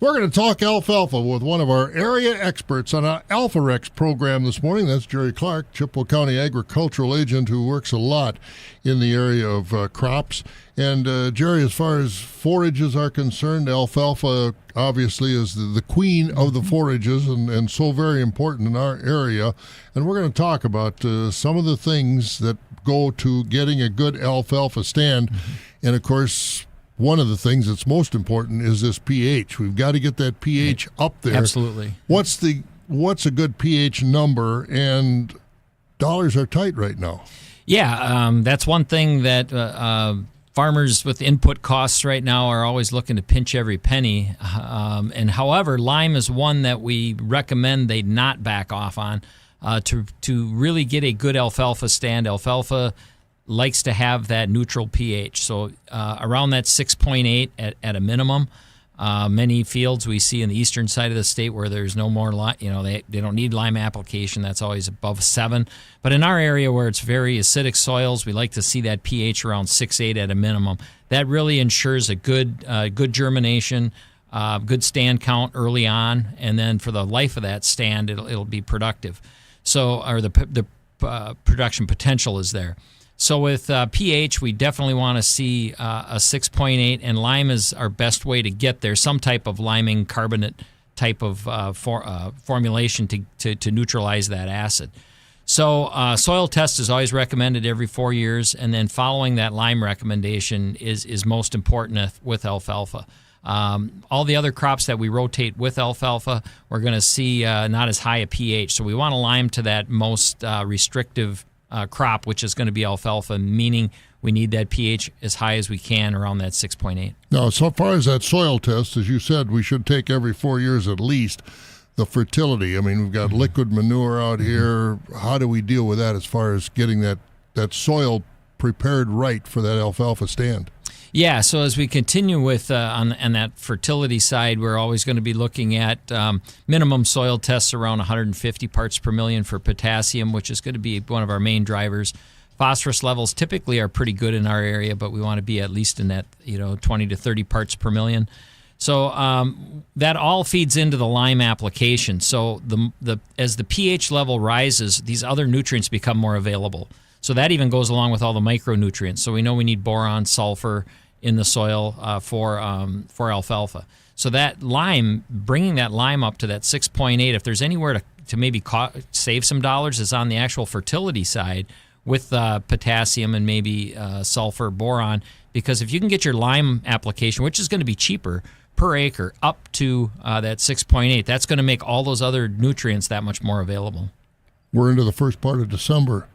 We're going to talk alfalfa with one of our area experts on our WAXX program this morning. That's Jerry Clark, Chippewa County agricultural agent who works a lot in the area of crops. And Jerry, as far as forages are concerned, alfalfa obviously is the queen of the forages and so very important in our area. And we're going to talk about some of the things that go to getting a good alfalfa stand. And of course, one of the things that's most important is this pH. We've got to get that pH up there. Absolutely. What's a good pH number? And dollars are tight right now. Yeah, that's one thing that farmers with input costs right now are always looking to pinch every penny. And however, lime is one that we recommend they not back off on to really get a good alfalfa stand. Alfalfa likes to have that neutral pH, so around that 6.8 at a minimum. Many fields we see in the eastern side of the state where there's no more lime, they don't need lime application. That's always above 7. But in our area where it's very acidic soils, we like to see that pH around 6.8 at a minimum. That really ensures a good germination, good stand count early on, and then for the life of that stand, it'll be productive. So, or the production potential is there. So with pH, we definitely want to see a 6.8, and lime is our best way to get there, some type of liming carbonate type of formulation to neutralize that acid. So soil test is always recommended every 4 years, and then following that lime recommendation is most important with alfalfa. All the other crops that we rotate with alfalfa, we're going to see not as high a pH, so we want to lime to that most restrictive crop, which is going to be alfalfa, meaning we need that pH as high as we can, around that 6.8. Now, so far as that soil test, as you said, we should take every 4 years at least. The fertility, I mean, we've got liquid manure out here. How do we deal with that as far as getting that soil prepared right for that alfalfa stand? Yeah, so as we continue with on that fertility side, we're always going to be looking at minimum soil tests around 150 parts per million for potassium, which is going to be one of our main drivers. Phosphorus levels typically are pretty good in our area, but we want to be at least in that 20 to 30 parts per million. So that all feeds into the lime application. So as the pH level rises, these other nutrients become more available. So that even goes along with all the micronutrients. So we know we need boron, sulfur in the soil for alfalfa. So that lime, bringing that lime up to that 6.8, if there's anywhere to maybe save some dollars, is on the actual fertility side with potassium and maybe sulfur, boron. Because if you can get your lime application, which is going to be cheaper per acre, up to that 6.8, that's going to make all those other nutrients that much more available. We're into the first part of December.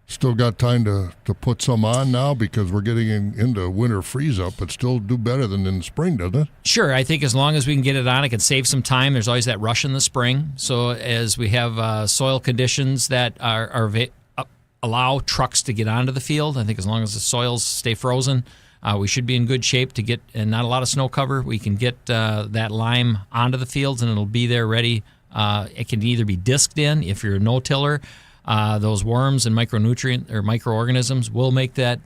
Still got time to put some on now because we're getting into winter freeze-up, but still do better than in the spring, doesn't it? Sure. I think as long as we can get it on, it can save some time. There's always that rush in the spring. So as we have soil conditions that allow trucks to get onto the field, I think as long as the soils stay frozen, we should be in good shape to get, and not a lot of snow cover. We can get that lime onto the fields, and it'll be there ready. It can either be disked in if you're a no-tiller. Those worms and micronutrient or microorganisms will make that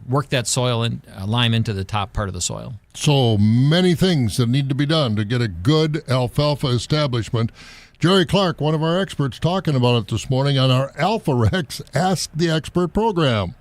work that soil and lime into the top part of the soil. So many things that need to be done to get a good alfalfa establishment. Jerry Clark, one of our experts, talking about it this morning on our WAXX Ask the Expert program.